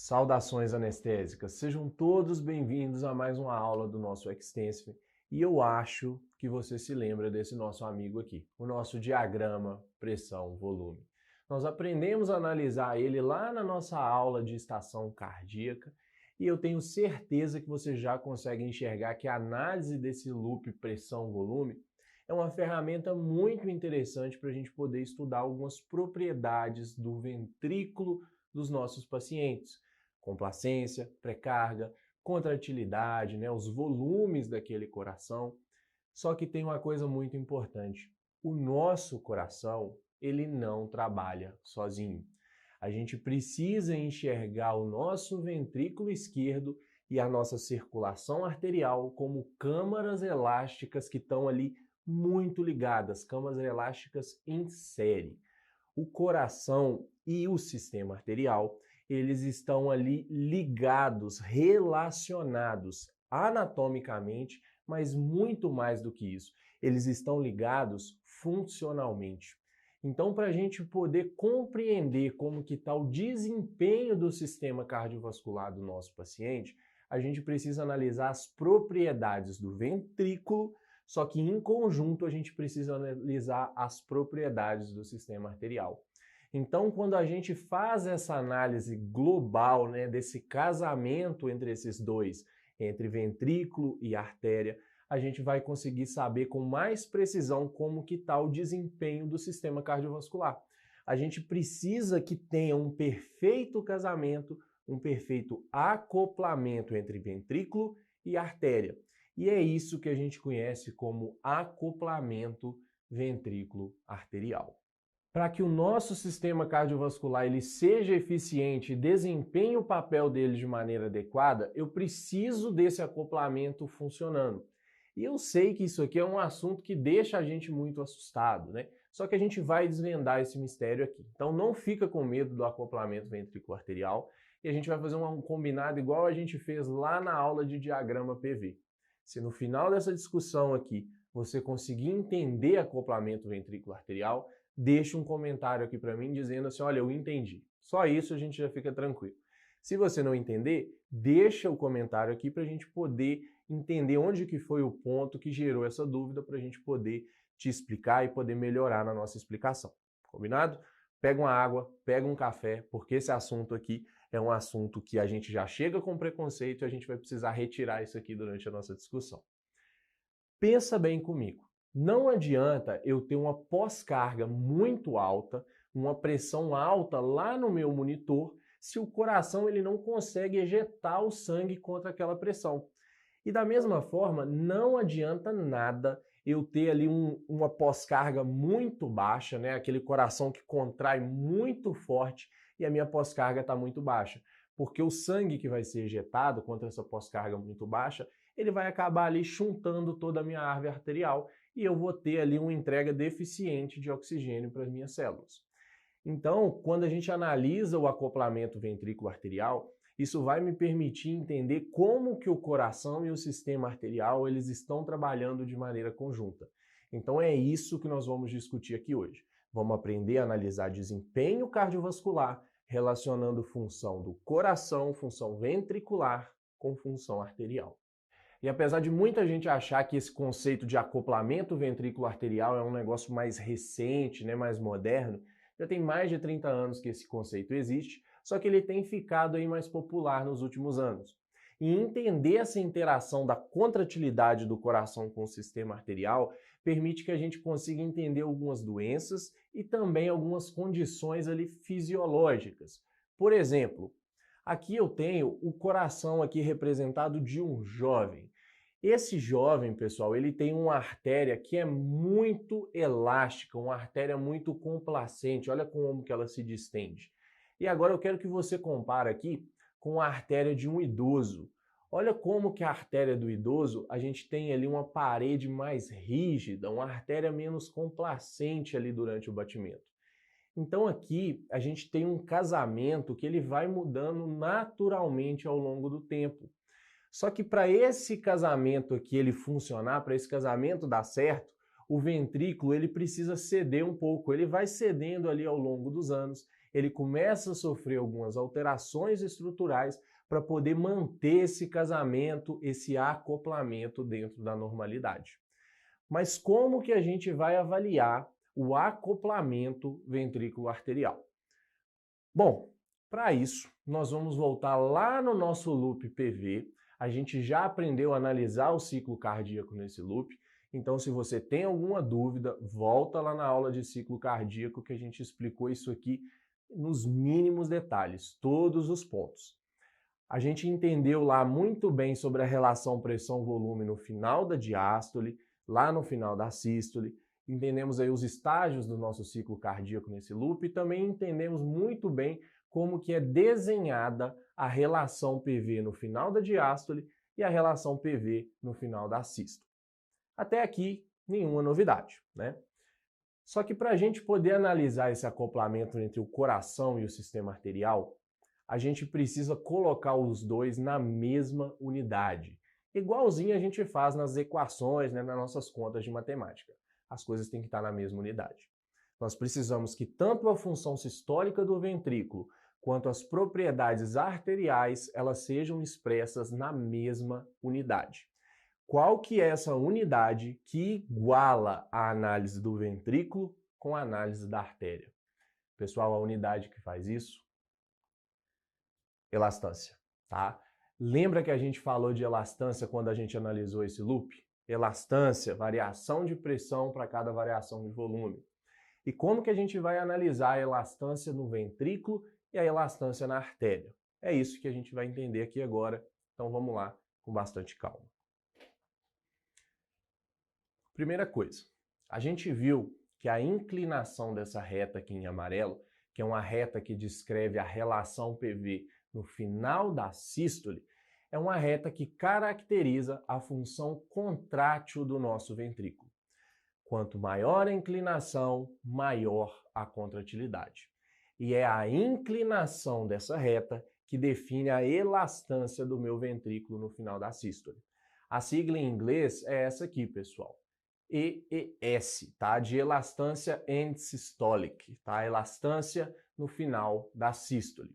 Saudações anestésicas, sejam todos bem-vindos a mais uma aula do nosso Extensive e eu acho que você se lembra desse nosso amigo aqui, o nosso diagrama pressão-volume. Nós aprendemos a analisar ele lá na nossa aula de estação cardíaca e eu tenho certeza que você já consegue enxergar que a análise desse loop pressão-volume é uma ferramenta muito interessante para a gente poder estudar algumas propriedades do ventrículo dos nossos pacientes. Complacência, pré-carga, contratilidade, os volumes daquele coração. Só que tem uma coisa muito importante. O nosso coração, ele não trabalha sozinho. A gente precisa enxergar o nosso ventrículo esquerdo e a nossa circulação arterial como câmaras elásticas que estão ali muito ligadas, câmaras elásticas em série. O coração e o sistema arterial, eles estão ali ligados, relacionados anatomicamente, mas muito mais do que isso. Eles estão ligados funcionalmente. Então, para a gente poder compreender como que está o desempenho do sistema cardiovascular do nosso paciente, a gente precisa analisar as propriedades do ventrículo, só que em conjunto a gente precisa analisar as propriedades do sistema arterial. Então, quando a gente faz essa análise global, desse casamento entre esses dois, entre ventrículo e artéria, a gente vai conseguir saber com mais precisão como que está o desempenho do sistema cardiovascular. A gente precisa que tenha um perfeito casamento, um perfeito acoplamento entre ventrículo e artéria. E é isso que a gente conhece como acoplamento ventrículo-arterial. Para que o nosso sistema cardiovascular ele seja eficiente e desempenhe o papel dele de maneira adequada, eu preciso desse acoplamento funcionando. E eu sei que isso aqui é um assunto que deixa a gente muito assustado, Só que a gente vai desvendar esse mistério aqui. Então não fica com medo do acoplamento ventrículo-arterial e a gente vai fazer um combinado igual a gente fez lá na aula de diagrama PV. Se no final dessa discussão aqui você conseguir entender acoplamento ventrículo-arterial, deixa um comentário aqui para mim dizendo assim, olha, eu entendi. Só isso a gente já fica tranquilo. Se você não entender, deixa o comentário aqui para a gente poder entender onde que foi o ponto que gerou essa dúvida para a gente poder te explicar e poder melhorar na nossa explicação. Combinado? Pega uma água, pega um café, porque esse assunto aqui é um assunto que a gente já chega com preconceito e a gente vai precisar retirar isso aqui durante a nossa discussão. Pensa bem comigo. Não adianta eu ter uma pós-carga muito alta, uma pressão alta lá no meu monitor, se o coração ele não consegue ejetar o sangue contra aquela pressão. E da mesma forma, não adianta nada eu ter ali uma pós-carga muito baixa, aquele coração que contrai muito forte e a minha pós-carga está muito baixa. Porque o sangue que vai ser ejetado contra essa pós-carga muito baixa, ele vai acabar ali chuntando toda a minha árvore arterial e eu vou ter ali uma entrega deficiente de oxigênio para as minhas células. Então, quando a gente analisa o acoplamento ventrículo-arterial, isso vai me permitir entender como que o coração e o sistema arterial eles estão trabalhando de maneira conjunta. Então é isso que nós vamos discutir aqui hoje. Vamos aprender a analisar desempenho cardiovascular, relacionando função do coração, função ventricular, com função arterial. E apesar de muita gente achar que esse conceito de acoplamento ventrículo-arterial é um negócio mais recente, mais moderno, já tem mais de 30 anos que esse conceito existe, só que ele tem ficado aí mais popular nos últimos anos. E entender essa interação da contratilidade do coração com o sistema arterial permite que a gente consiga entender algumas doenças e também algumas condições ali fisiológicas. Por exemplo, aqui eu tenho o coração aqui representado de um jovem. Esse jovem, pessoal, ele tem uma artéria que é muito elástica, uma artéria muito complacente. Olha como que ela se distende. E agora eu quero que você compare aqui com a artéria de um idoso. Olha como que a artéria do idoso, a gente tem ali uma parede mais rígida, uma artéria menos complacente ali durante o batimento. Então aqui a gente tem um casamento que ele vai mudando naturalmente ao longo do tempo. Só que para esse casamento aqui ele funcionar, para esse casamento dar certo, o ventrículo ele precisa ceder um pouco, ele vai cedendo ali ao longo dos anos, ele começa a sofrer algumas alterações estruturais para poder manter esse casamento, esse acoplamento dentro da normalidade. Mas como que a gente vai avaliar o acoplamento ventrículo-arterial? Bom, para isso, nós vamos voltar lá no nosso loop PV. A gente já aprendeu a analisar o ciclo cardíaco nesse loop. Então, se você tem alguma dúvida, volta lá na aula de ciclo cardíaco que a gente explicou isso aqui nos mínimos detalhes, todos os pontos. A gente entendeu lá muito bem sobre a relação pressão-volume no final da diástole, lá no final da sístole. Entendemos aí os estágios do nosso ciclo cardíaco nesse loop e também entendemos muito bem como que é desenhada a relação PV no final da diástole e a relação PV no final da sístole. Até aqui, nenhuma novidade, né? Só que para a gente poder analisar esse acoplamento entre o coração e o sistema arterial, a gente precisa colocar os dois na mesma unidade. Igualzinho a gente faz nas equações, né, nas nossas contas de matemática. As coisas têm que estar na mesma unidade. Nós precisamos que tanto a função sistólica do ventrículo quanto as propriedades arteriais, elas sejam expressas na mesma unidade. Qual que é essa unidade que iguala a análise do ventrículo com a análise da artéria? Pessoal, a unidade que faz isso? Elastância, tá? Lembra que a gente falou de elastância quando a gente analisou esse loop? Elastância, variação de pressão para cada variação de volume. E como que a gente vai analisar a elastância no ventrículo e a elastância na artéria? É isso que a gente vai entender aqui agora. Então vamos lá com bastante calma. Primeira coisa, a gente viu que a inclinação dessa reta aqui em amarelo, que é uma reta que descreve a relação PV no final da sístole, é uma reta que caracteriza a função contrátil do nosso ventrículo. Quanto maior a inclinação, maior a contratilidade. E é a inclinação dessa reta que define a elastância do meu ventrículo no final da sístole. A sigla em inglês é essa aqui, pessoal. EES, tá? De elastância end systolic, tá? Elastância no final da sístole.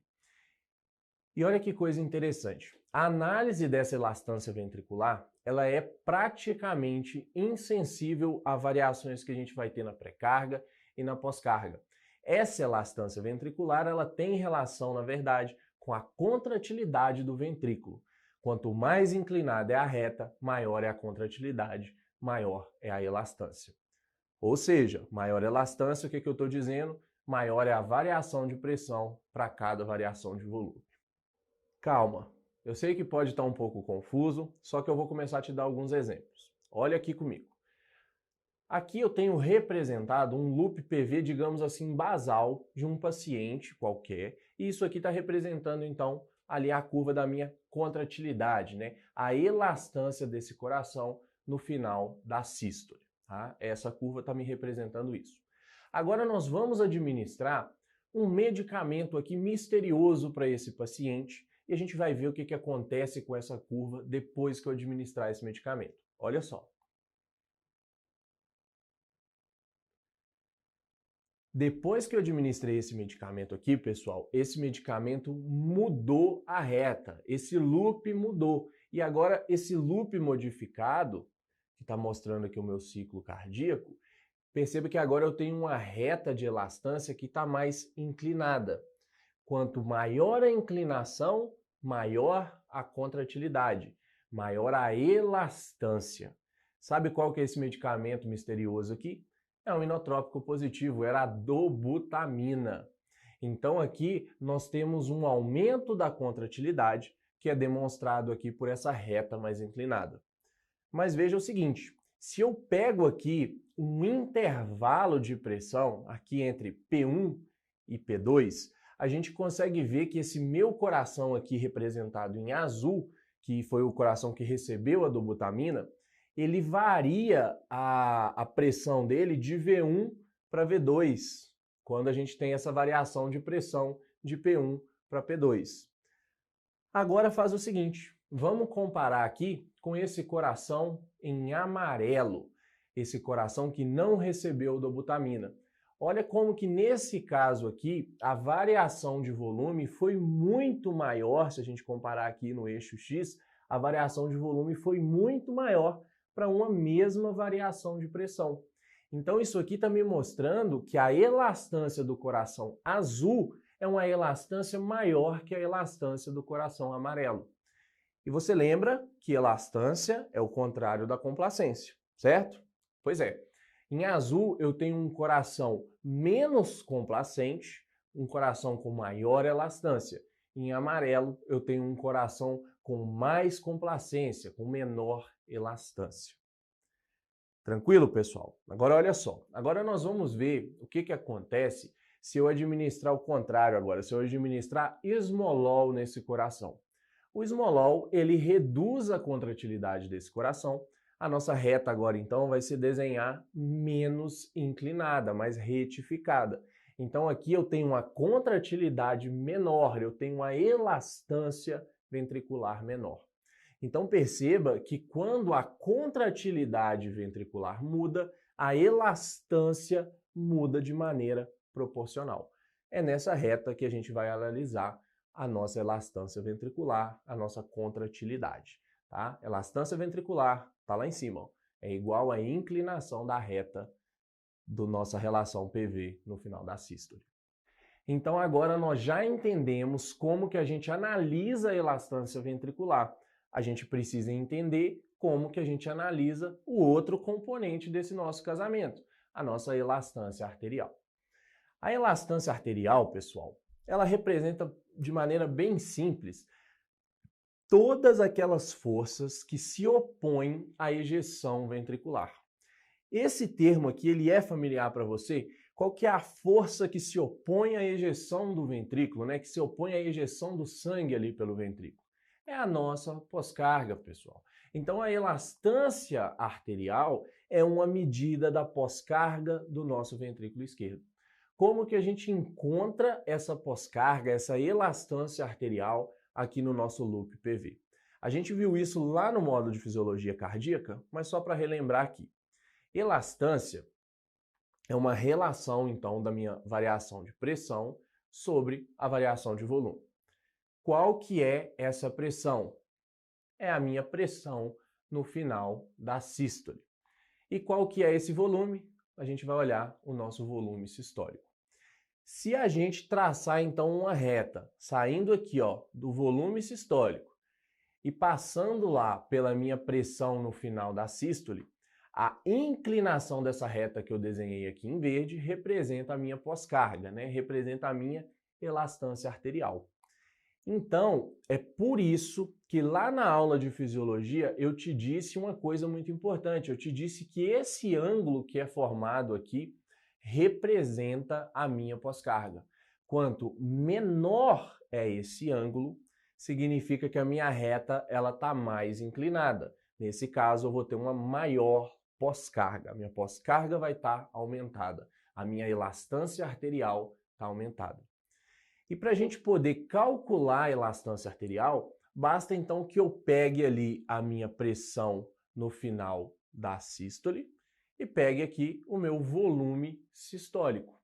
E olha que coisa interessante. A análise dessa elastância ventricular, ela é praticamente insensível a variações que a gente vai ter na pré-carga e na pós-carga. Essa elastância ventricular, ela tem relação, na verdade, com a contratilidade do ventrículo. Quanto mais inclinada é a reta, maior é a contratilidade, maior é a elastância. Ou seja, maior elastância, o que eu estou dizendo? Maior é a variação de pressão para cada variação de volume. Calma, eu sei que pode estar um pouco confuso, só que eu vou começar a te dar alguns exemplos. Olha aqui comigo. Aqui eu tenho representado um loop PV, digamos assim, basal de um paciente qualquer, e isso aqui está representando, então, ali a curva da minha contratilidade, né? A elastância desse coração no final da sístole, tá? Essa curva está me representando isso. Agora nós vamos administrar um medicamento aqui misterioso para esse paciente e a gente vai ver o que acontece com essa curva depois que eu administrar esse medicamento. Olha só. Depois que eu administrei esse medicamento aqui, pessoal, esse medicamento mudou a reta, esse loop mudou. E agora esse loop modificado, que está mostrando aqui o meu ciclo cardíaco, perceba que agora eu tenho uma reta de elastância que está mais inclinada. Quanto maior a inclinação, maior a contratilidade, maior a elastância. Sabe qual que é esse medicamento misterioso aqui? É um inotrópico positivo, era a dobutamina. Então aqui nós temos um aumento da contratilidade, que é demonstrado aqui por essa reta mais inclinada. Mas veja o seguinte, se eu pego aqui um intervalo de pressão, aqui entre P1 e P2, a gente consegue ver que esse meu coração aqui representado em azul, que foi o coração que recebeu a dobutamina, ele varia a pressão dele de V1 para V2, quando a gente tem essa variação de pressão de P1 para P2. Agora faz o seguinte, vamos comparar aqui com esse coração em amarelo, esse coração que não recebeu dobutamina. Olha como que nesse caso aqui, a variação de volume foi muito maior, se a gente comparar aqui no eixo X, a variação de volume foi muito maior para uma mesma variação de pressão. Então isso aqui está me mostrando que a elastância do coração azul é uma elastância maior que a elastância do coração amarelo. E você lembra que elastância é o contrário da complacência, certo? Pois é. Em azul, eu tenho um coração menos complacente, um coração com maior elastância. Em amarelo, eu tenho um coração com mais complacência, com menor elastância. Tranquilo, pessoal? Agora olha só. Agora nós vamos ver o que acontece se eu administrar o contrário agora, se eu administrar esmolol nesse coração. O esmolol, ele reduz a contratilidade desse coração. A nossa reta agora, então, vai se desenhar menos inclinada, mais retificada. Então, aqui eu tenho uma contratilidade menor, eu tenho uma elastância ventricular menor. Então, perceba que quando a contratilidade ventricular muda, a elastância muda de maneira proporcional. É nessa reta que a gente vai analisar a nossa elastância ventricular, a nossa contratilidade. Tá? Elastância ventricular está lá em cima, ó. É igual à inclinação da reta da nossa relação PV no final da sístole. Então agora nós já entendemos como que a gente analisa a elastância ventricular. A gente precisa entender como que a gente analisa o outro componente desse nosso casamento, a nossa elastância arterial. A elastância arterial, pessoal, ela representa de maneira bem simples todas aquelas forças que se opõem à ejeção ventricular. Esse termo aqui, ele é familiar para você? Qual que é a força que se opõe à ejeção do ventrículo, né? Que se opõe à ejeção do sangue ali pelo ventrículo? É a nossa pós-carga, pessoal. Então, a elastância arterial é uma medida da pós-carga do nosso ventrículo esquerdo. Como que a gente encontra essa pós-carga, essa elastância arterial aqui no nosso loop PV? A gente viu isso lá no módulo de fisiologia cardíaca, mas só para relembrar aqui. Elastância é uma relação, então, da minha variação de pressão sobre a variação de volume. Qual que é essa pressão? É a minha pressão no final da sístole. E qual que é esse volume? A gente vai olhar o nosso volume sistólico. Se a gente traçar, então, uma reta, saindo aqui, ó, do volume sistólico e passando lá pela minha pressão no final da sístole, a inclinação dessa reta que eu desenhei aqui em verde representa a minha pós-carga, né? Representa a minha elastância arterial. Então, é por isso que lá na aula de fisiologia eu te disse uma coisa muito importante. Eu te disse que esse ângulo que é formado aqui representa a minha pós-carga. Quanto menor é esse ângulo, significa que a minha reta ela está mais inclinada. Nesse caso, eu vou ter uma maior pós-carga. A minha pós-carga vai estar aumentada. A minha elastância arterial está aumentada. E para a gente poder calcular a elastância arterial, basta então que eu pegue ali a minha pressão no final da sístole e pegue aqui o meu volume sistólico.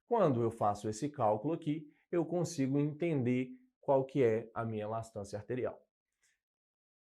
Quando eu faço esse cálculo aqui, eu consigo entender qual que é a minha elastância arterial.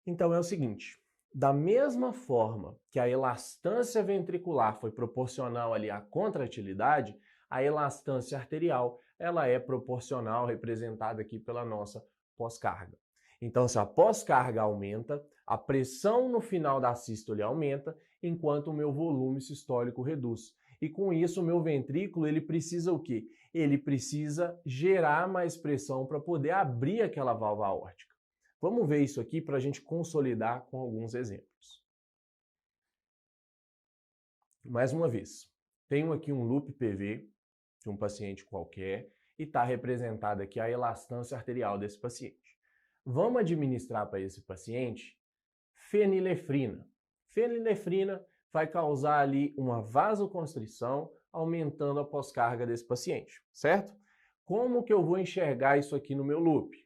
Então é o seguinte, da mesma forma que a elastância ventricular foi proporcional ali à contratilidade, a elastância arterial ela é proporcional, representada aqui pela nossa pós-carga. Então, se a pós-carga aumenta, a pressão no final da sístole aumenta, enquanto o meu volume sistólico reduz. E com isso, o meu ventrículo ele precisa o quê? Ele precisa gerar mais pressão para poder abrir aquela válvula aórtica. Vamos ver isso aqui para a gente consolidar com alguns exemplos. Mais uma vez, tenho aqui um loop PV de um paciente qualquer e está representada aqui a elastância arterial desse paciente. Vamos administrar para esse paciente fenilefrina. Fenilefrina vai causar ali uma vasoconstrição, aumentando a pós-carga desse paciente, certo? Como que eu vou enxergar isso aqui no meu loop?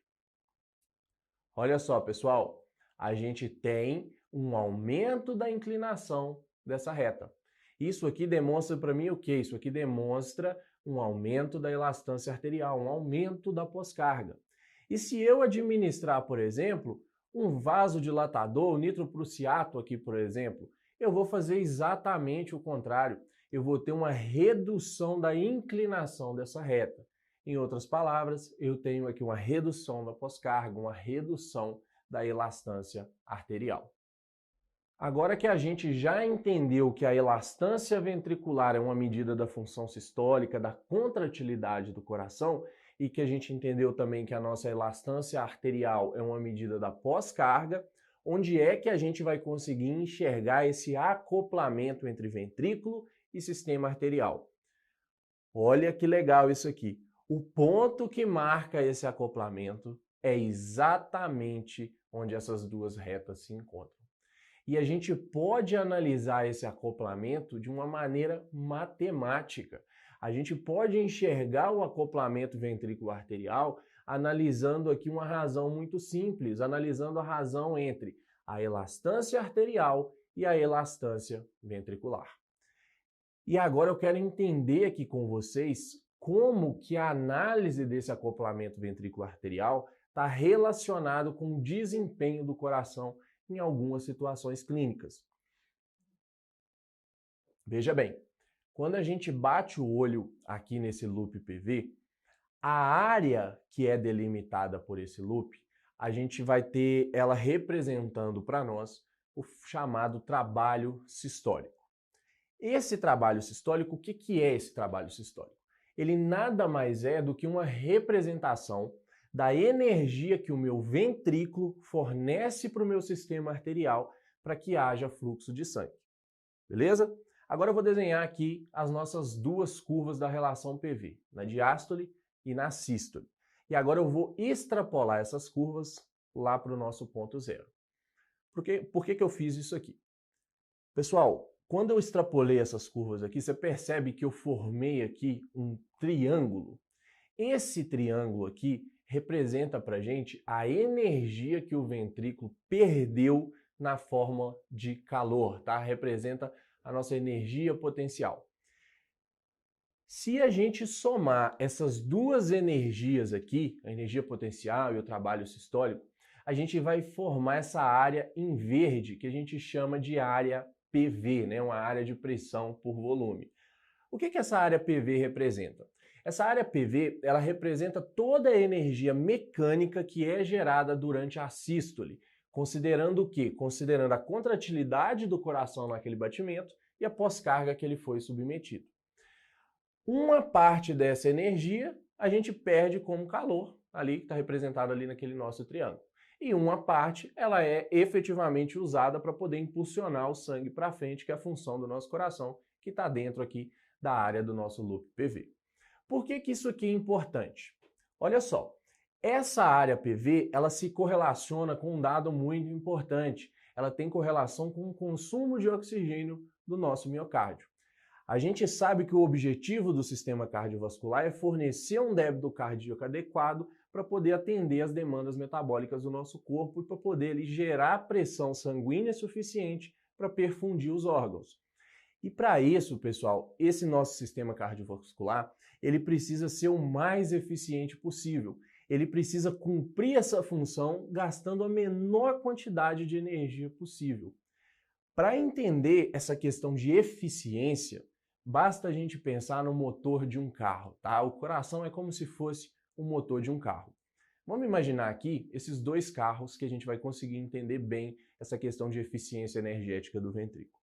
Olha só, pessoal, a gente tem um aumento da inclinação dessa reta. Isso aqui demonstra para mim o quê? Isso aqui demonstra um aumento da elastância arterial, um aumento da pós-carga. E se eu administrar, por exemplo, um vasodilatador, o nitroprussiato aqui, por exemplo, eu vou fazer exatamente o contrário. Eu vou ter uma redução da inclinação dessa reta. Em outras palavras, eu tenho aqui uma redução da pós-carga, uma redução da elastância arterial. Agora que a gente já entendeu que a elastância ventricular é uma medida da função sistólica, da contratilidade do coração, e que a gente entendeu também que a nossa elastância arterial é uma medida da pós-carga, onde é que a gente vai conseguir enxergar esse acoplamento entre ventrículo e sistema arterial? Olha que legal isso aqui. O ponto que marca esse acoplamento é exatamente onde essas duas retas se encontram. E a gente pode analisar esse acoplamento de uma maneira matemática. A gente pode enxergar o acoplamento ventrículo-arterial analisando aqui uma razão muito simples, analisando a razão entre a elastância arterial e a elastância ventricular. E agora eu quero entender aqui com vocês como que a análise desse acoplamento ventrículo-arterial está relacionado com o desempenho do coração em algumas situações clínicas. Veja bem, quando a gente bate o olho aqui nesse loop PV, a área que é delimitada por esse loop, a gente vai ter ela representando para nós o chamado trabalho sistólico. Esse trabalho sistólico, o que é esse trabalho sistólico? Ele nada mais é do que uma representação da energia que o meu ventrículo fornece para o meu sistema arterial para que haja fluxo de sangue. Beleza? Agora eu vou desenhar aqui as nossas duas curvas da relação PV, na diástole e na sístole. E agora eu vou extrapolar essas curvas lá para o nosso ponto zero. Por que eu fiz isso aqui? Pessoal, quando eu extrapolei essas curvas aqui, você percebe que eu formei aqui um triângulo. Esse triângulo aqui representa para a gente a energia que o ventrículo perdeu na forma de calor, tá? Representa a nossa energia potencial. Se a gente somar essas duas energias aqui, a energia potencial e o trabalho sistólico, a gente vai formar essa área em verde, que a gente chama de área PV, né? Uma área de pressão por volume. O que essa área PV representa? Essa área PV, ela representa toda a energia mecânica que é gerada durante a sístole, considerando o quê? Considerando a contratilidade do coração naquele batimento e a pós-carga que ele foi submetido. Uma parte dessa energia a gente perde como calor, ali que está representado ali naquele nosso triângulo. E uma parte ela é efetivamente usada para poder impulsionar o sangue para frente, que é a função do nosso coração, que está dentro aqui da área do nosso loop PV. Por que isso aqui é importante? Olha só, essa área PV ela se correlaciona com um dado muito importante. Ela tem correlação com o consumo de oxigênio do nosso miocárdio. A gente sabe que o objetivo do sistema cardiovascular é fornecer um débito cardíaco adequado para poder atender às demandas metabólicas do nosso corpo e para poder ele, gerar pressão sanguínea suficiente para perfundir os órgãos. E para isso, pessoal, esse nosso sistema cardiovascular, ele precisa ser o mais eficiente possível. Ele precisa cumprir essa função gastando a menor quantidade de energia possível. Para entender essa questão de eficiência, basta a gente pensar no motor de um carro, tá? O coração é como se fosse o motor de um carro. Vamos imaginar aqui esses dois carros que a gente vai conseguir entender bem essa questão de eficiência energética do ventrículo.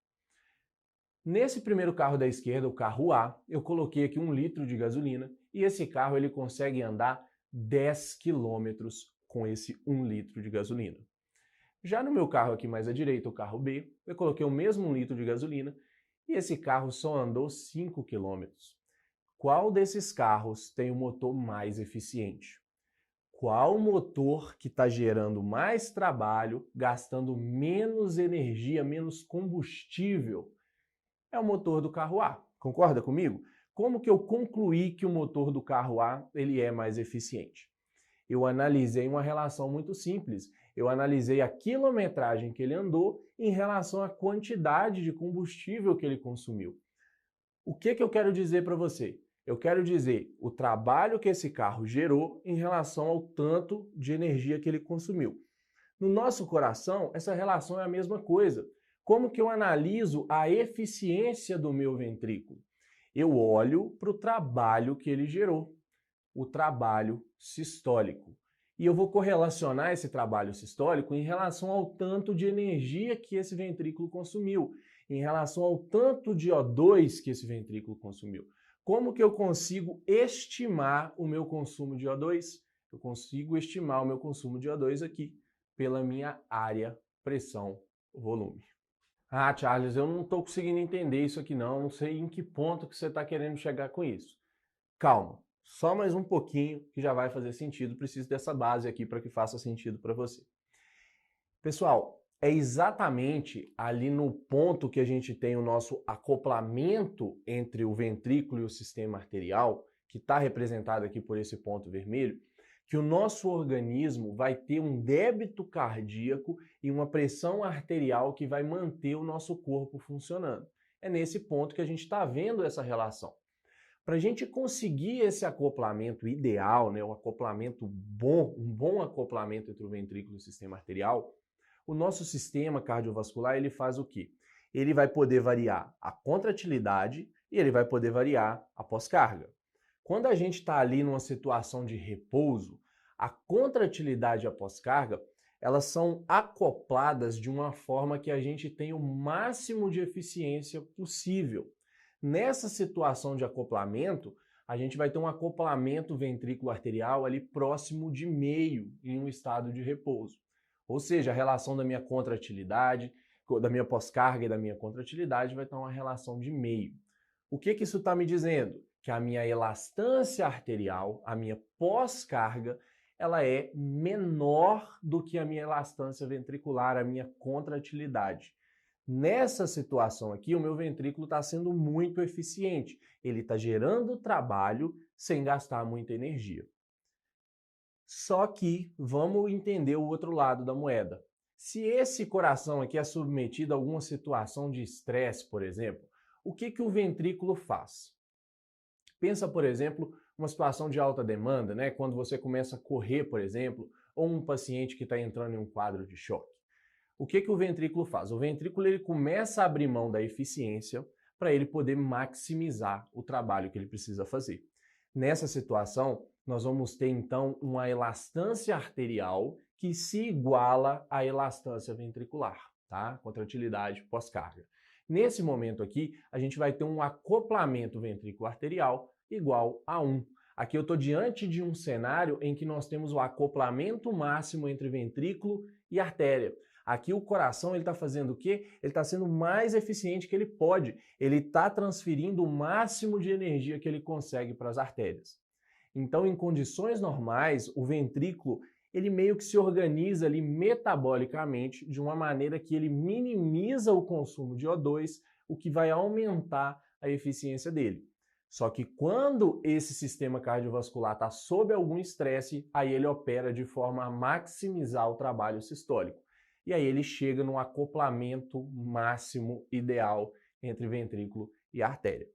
Nesse primeiro carro da esquerda, o carro A, eu coloquei aqui 1 litro de gasolina e esse carro ele consegue andar 10 quilômetros com esse 1 litro de gasolina. Já no meu carro aqui mais à direita, o carro B, eu coloquei o mesmo 1 litro de gasolina e esse carro só andou 5 quilômetros. Qual desses carros tem o motor mais eficiente? Qual motor que está gerando mais trabalho, gastando menos energia, menos combustível? É o motor do carro A. Concorda comigo? Como que eu concluí que o motor do carro A ele é mais eficiente? Eu analisei uma relação muito simples. Eu analisei a quilometragem que ele andou em relação à quantidade de combustível que ele consumiu. O que eu quero dizer para você? Eu quero dizer o trabalho que esse carro gerou em relação ao tanto de energia que ele consumiu. No nosso coração, essa relação é a mesma coisa. Como que eu analiso a eficiência do meu ventrículo? Eu olho para o trabalho que ele gerou, o trabalho sistólico. E eu vou correlacionar esse trabalho sistólico em relação ao tanto de energia que esse ventrículo consumiu, em relação ao tanto de O2 que esse ventrículo consumiu. Como que eu consigo estimar o meu consumo de O2? Eu consigo estimar o meu consumo de O2 aqui, pela minha área, pressão, volume. Ah, Charles, eu não estou conseguindo entender isso aqui não sei em que ponto que você está querendo chegar com isso. Calma, só mais um pouquinho que já vai fazer sentido, preciso dessa base aqui para que faça sentido para você. Pessoal, é exatamente ali no ponto que a gente tem o nosso acoplamento entre o ventrículo e o sistema arterial, que está representado aqui por esse ponto vermelho, que o nosso organismo vai ter um débito cardíaco e uma pressão arterial que vai manter o nosso corpo funcionando. É nesse ponto que a gente está vendo essa relação. Para a gente conseguir esse acoplamento ideal, né, um acoplamento bom, um bom acoplamento entre o ventrículo e o sistema arterial, o nosso sistema cardiovascular ele faz o quê? Ele vai poder variar a contratilidade e ele vai poder variar a pós-carga. Quando a gente está ali numa situação de repouso, a contratilidade e a pós-carga, elas são acopladas de uma forma que a gente tem o máximo de eficiência possível. Nessa situação de acoplamento, a gente vai ter um acoplamento ventrículo arterial ali próximo de meio em um estado de repouso. Ou seja, a relação da minha contratilidade, da minha pós-carga e da minha contratilidade vai estar uma relação de meio. O que isso está me dizendo? Que a minha elastância arterial, a minha pós-carga, ela é menor do que a minha elastância ventricular, a minha contratilidade. Nessa situação aqui, o meu ventrículo está sendo muito eficiente. Ele está gerando trabalho sem gastar muita energia. Só que vamos entender o outro lado da moeda. Se esse coração aqui é submetido a alguma situação de estresse, por exemplo, o que o ventrículo faz? Pensa, por exemplo, uma situação de alta demanda, né? Quando você começa a correr, por exemplo, ou um paciente que está entrando em um quadro de choque. O que o ventrículo faz? O ventrículo ele começa a abrir mão da eficiência para ele poder maximizar o trabalho que ele precisa fazer. Nessa situação, nós vamos ter então uma elastância arterial que se iguala à elastância ventricular, tá? Contratilidade pós-carga. Nesse momento aqui, a gente vai ter um acoplamento ventrículo-arterial igual a 1. Aqui eu estou diante de um cenário em que nós temos o acoplamento máximo entre ventrículo e artéria. Aqui o coração está fazendo o quê? Ele está sendo mais eficiente que ele pode. Ele está transferindo o máximo de energia que ele consegue para as artérias. Então, em condições normais, o ventrículo ele meio que se organiza ali metabolicamente de uma maneira que ele minimiza o consumo de O2, o que vai aumentar a eficiência dele. Só que quando esse sistema cardiovascular está sob algum estresse, aí ele opera de forma a maximizar o trabalho sistólico. E aí ele chega no acoplamento máximo ideal entre ventrículo e artéria.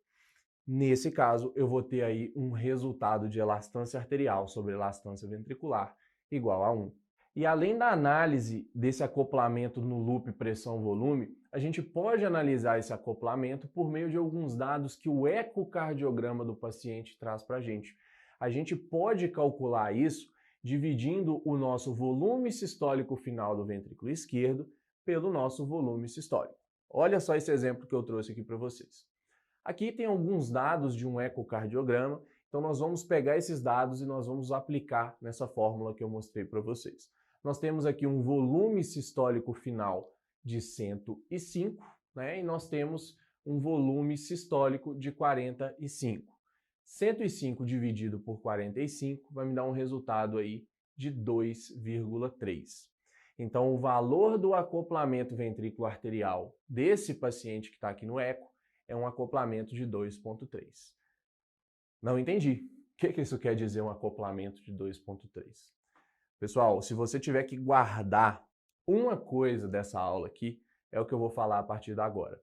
Nesse caso, eu vou ter aí um resultado de elastância arterial sobre elastância ventricular igual a 1. E além da análise desse acoplamento no loop pressão-volume, a gente pode analisar esse acoplamento por meio de alguns dados que o ecocardiograma do paciente traz para a gente. A gente pode calcular isso dividindo o nosso volume sistólico final do ventrículo esquerdo pelo nosso volume sistólico. Olha só esse exemplo que eu trouxe aqui para vocês. Aqui tem alguns dados de um ecocardiograma, então nós vamos pegar esses dados e nós vamos aplicar nessa fórmula que eu mostrei para vocês. Nós temos aqui um volume sistólico final de 105, né? E nós temos um volume sistólico de 45. 105 dividido por 45 vai me dar um resultado aí de 2,3. Então, o valor do acoplamento ventrículo-arterial desse paciente que está aqui no eco é um acoplamento de 2,3. Não entendi. O que isso quer dizer, um acoplamento de 2,3? Pessoal, se você tiver que guardar uma coisa dessa aula aqui, é o que eu vou falar a partir de agora.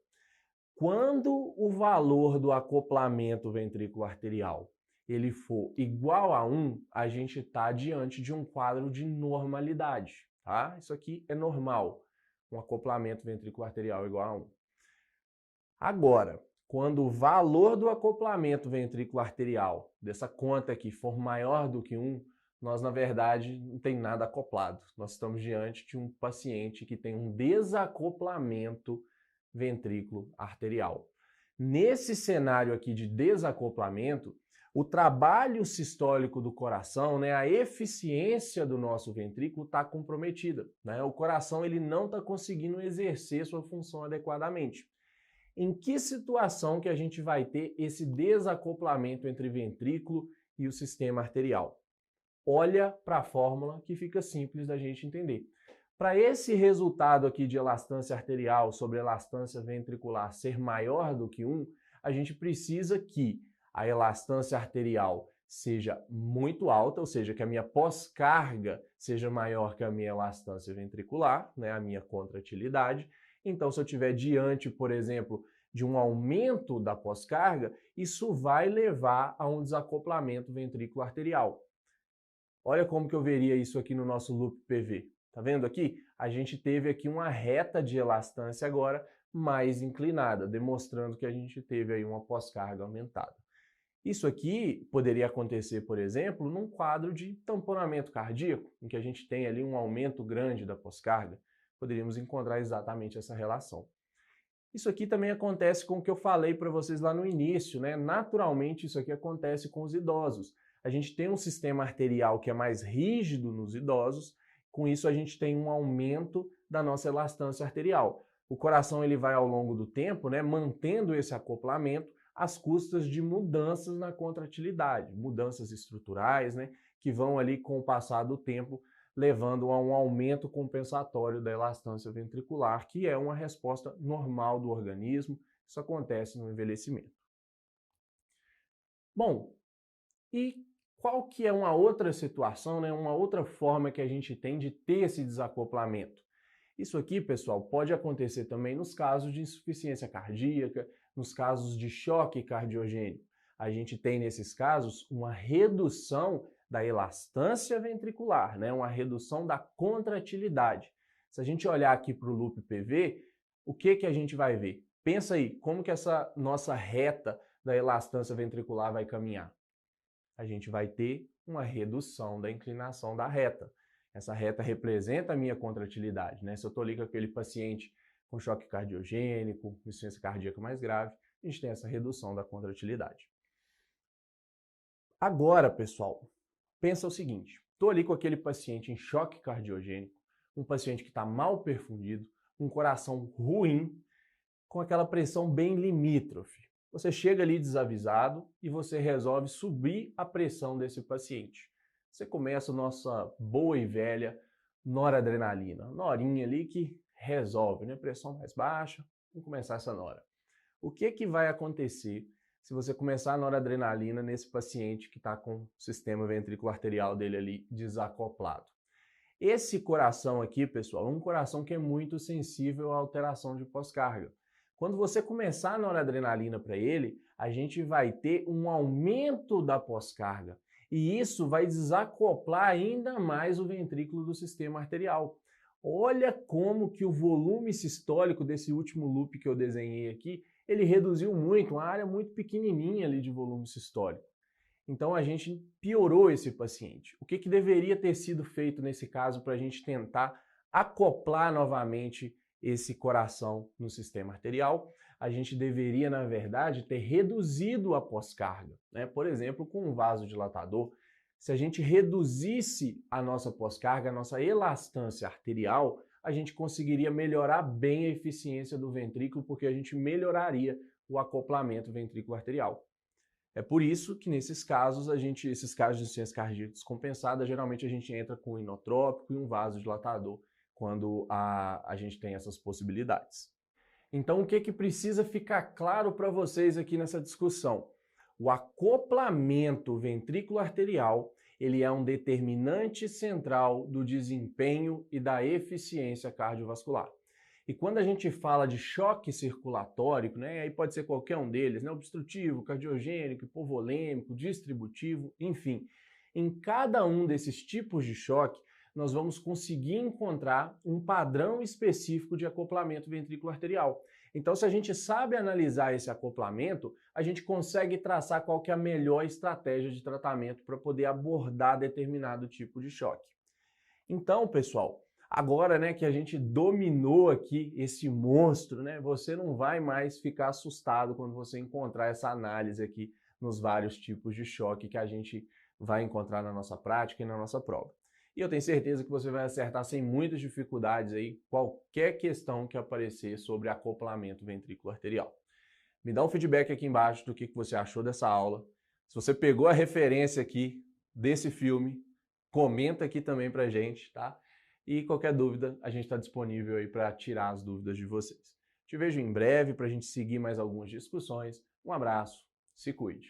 Quando o valor do acoplamento ventrículo-arterial ele for igual a 1, a gente está diante de um quadro de normalidade, tá? Isso aqui é normal, um acoplamento ventrículo-arterial igual a 1. Agora, quando o valor do acoplamento ventrículo-arterial dessa conta aqui for maior do que 1, nós, na verdade, não tem nada acoplado. Nós estamos diante de um paciente que tem um desacoplamento ventrículo-arterial. Nesse cenário aqui de desacoplamento, o trabalho sistólico do coração, a eficiência do nosso ventrículo está comprometida. O coração ele não está conseguindo exercer sua função adequadamente. Em que situação que a gente vai ter esse desacoplamento entre ventrículo e o sistema arterial? Olha para a fórmula que fica simples da gente entender. Para esse resultado aqui de elastância arterial sobre elastância ventricular ser maior do que 1, a gente precisa que a elastância arterial seja muito alta, ou seja, que a minha pós-carga seja maior que a minha elastância ventricular, a minha contratilidade. Então, se eu estiver diante, por exemplo, de um aumento da pós-carga, isso vai levar a um desacoplamento ventrículo-arterial. Olha como que eu veria isso aqui no nosso loop PV. Tá vendo aqui? A gente teve aqui uma reta de elastância agora mais inclinada, demonstrando que a gente teve aí uma pós-carga aumentada. Isso aqui poderia acontecer, por exemplo, num quadro de tamponamento cardíaco, em que a gente tem ali um aumento grande da pós-carga. Poderíamos encontrar exatamente essa relação. Isso aqui também acontece com o que eu falei para vocês lá no início, Naturalmente, isso aqui acontece com os idosos. A gente tem um sistema arterial que é mais rígido nos idosos, com isso a gente tem um aumento da nossa elastância arterial. O coração ele vai ao longo do tempo, mantendo esse acoplamento às custas de mudanças na contratilidade, mudanças estruturais, que vão ali com o passar do tempo levando a um aumento compensatório da elastância ventricular, que é uma resposta normal do organismo. Isso acontece no envelhecimento. Bom, e qual que é uma outra situação, uma outra forma que a gente tem de ter esse desacoplamento? Isso aqui, pessoal, pode acontecer também nos casos de insuficiência cardíaca, nos casos de choque cardiogênico. A gente tem, nesses casos, uma redução da elastância ventricular, uma redução da contratilidade. Se a gente olhar aqui para o loop PV, o que a gente vai ver? Pensa aí, como que essa nossa reta da elastância ventricular vai caminhar? A gente vai ter uma redução da inclinação da reta. Essa reta representa a minha contratilidade, Se eu estou ali com aquele paciente com choque cardiogênico, insuficiência cardíaca mais grave, a gente tem essa redução da contratilidade. Agora, pessoal, pensa o seguinte, estou ali com aquele paciente em choque cardiogênico, um paciente que está mal perfundido, um coração ruim, com aquela pressão bem limítrofe. Você chega ali desavisado e você resolve subir a pressão desse paciente. Você começa a nossa boa e velha noradrenalina, norinha ali que resolve, Pressão mais baixa, vamos começar essa nora. O que vai acontecer se você começar a noradrenalina nesse paciente que está com o sistema ventricular arterial dele ali desacoplado? Esse coração aqui, pessoal, é um coração que é muito sensível à alteração de pós-carga. Quando você começar a noradrenalina para ele, a gente vai ter um aumento da pós-carga. E isso vai desacoplar ainda mais o ventrículo do sistema arterial. Olha como que o volume sistólico desse último loop que eu desenhei aqui, ele reduziu muito, uma área muito pequenininha ali de volume sistólico. Então a gente piorou esse paciente. O que deveria ter sido feito nesse caso para a gente tentar acoplar novamente esse coração no sistema arterial? A gente deveria, na verdade, ter reduzido a pós-carga, Por exemplo, com um vasodilatador. Se a gente reduzisse a nossa pós-carga, a nossa elastância arterial, a gente conseguiria melhorar bem a eficiência do ventrículo, porque a gente melhoraria o acoplamento ventrículo-arterial. É por isso que nesses casos, esses casos de insuficiência cardíaca descompensada, geralmente a gente entra com um inotrópico e um vasodilatador quando a gente tem essas possibilidades. Então, o que precisa ficar claro para vocês aqui nessa discussão? O acoplamento ventrículo-arterial, ele é um determinante central do desempenho e da eficiência cardiovascular. E quando a gente fala de choque circulatório, né, aí pode ser qualquer um deles, né, obstrutivo, cardiogênico, hipovolêmico, distributivo, enfim. Em cada um desses tipos de choque, nós vamos conseguir encontrar um padrão específico de acoplamento ventrículo-arterial. Então, se a gente sabe analisar esse acoplamento, a gente consegue traçar qual que é a melhor estratégia de tratamento para poder abordar determinado tipo de choque. Então, pessoal, agora, né, que a gente dominou aqui esse monstro, né, você não vai mais ficar assustado quando você encontrar essa análise aqui nos vários tipos de choque que a gente vai encontrar na nossa prática e na nossa prova. E eu tenho certeza que você vai acertar sem muitas dificuldades aí qualquer questão que aparecer sobre acoplamento ventrículo-arterial. Me dá um feedback aqui embaixo do que você achou dessa aula. Se você pegou a referência aqui desse filme, comenta aqui também pra gente, tá? E qualquer dúvida, a gente está disponível aí para tirar as dúvidas de vocês. Te vejo em breve para a gente seguir mais algumas discussões. Um abraço, se cuide.